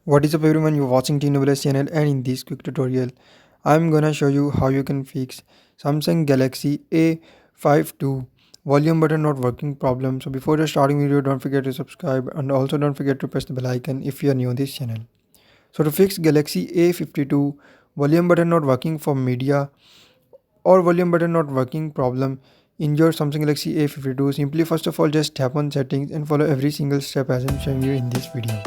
What is up everyone, you're watching TNWS channel, and in this quick tutorial I'm gonna show you how you can fix Samsung Galaxy A52 volume button not working problem. So before the starting video, don't forget to subscribe and also don't forget to press the bell icon if you are new on this channel. So to fix Galaxy A52 volume button not working for media or volume button not working problem in your Samsung Galaxy A52, simply first of all just tap on settings and follow every single step as I'm showing you in this video.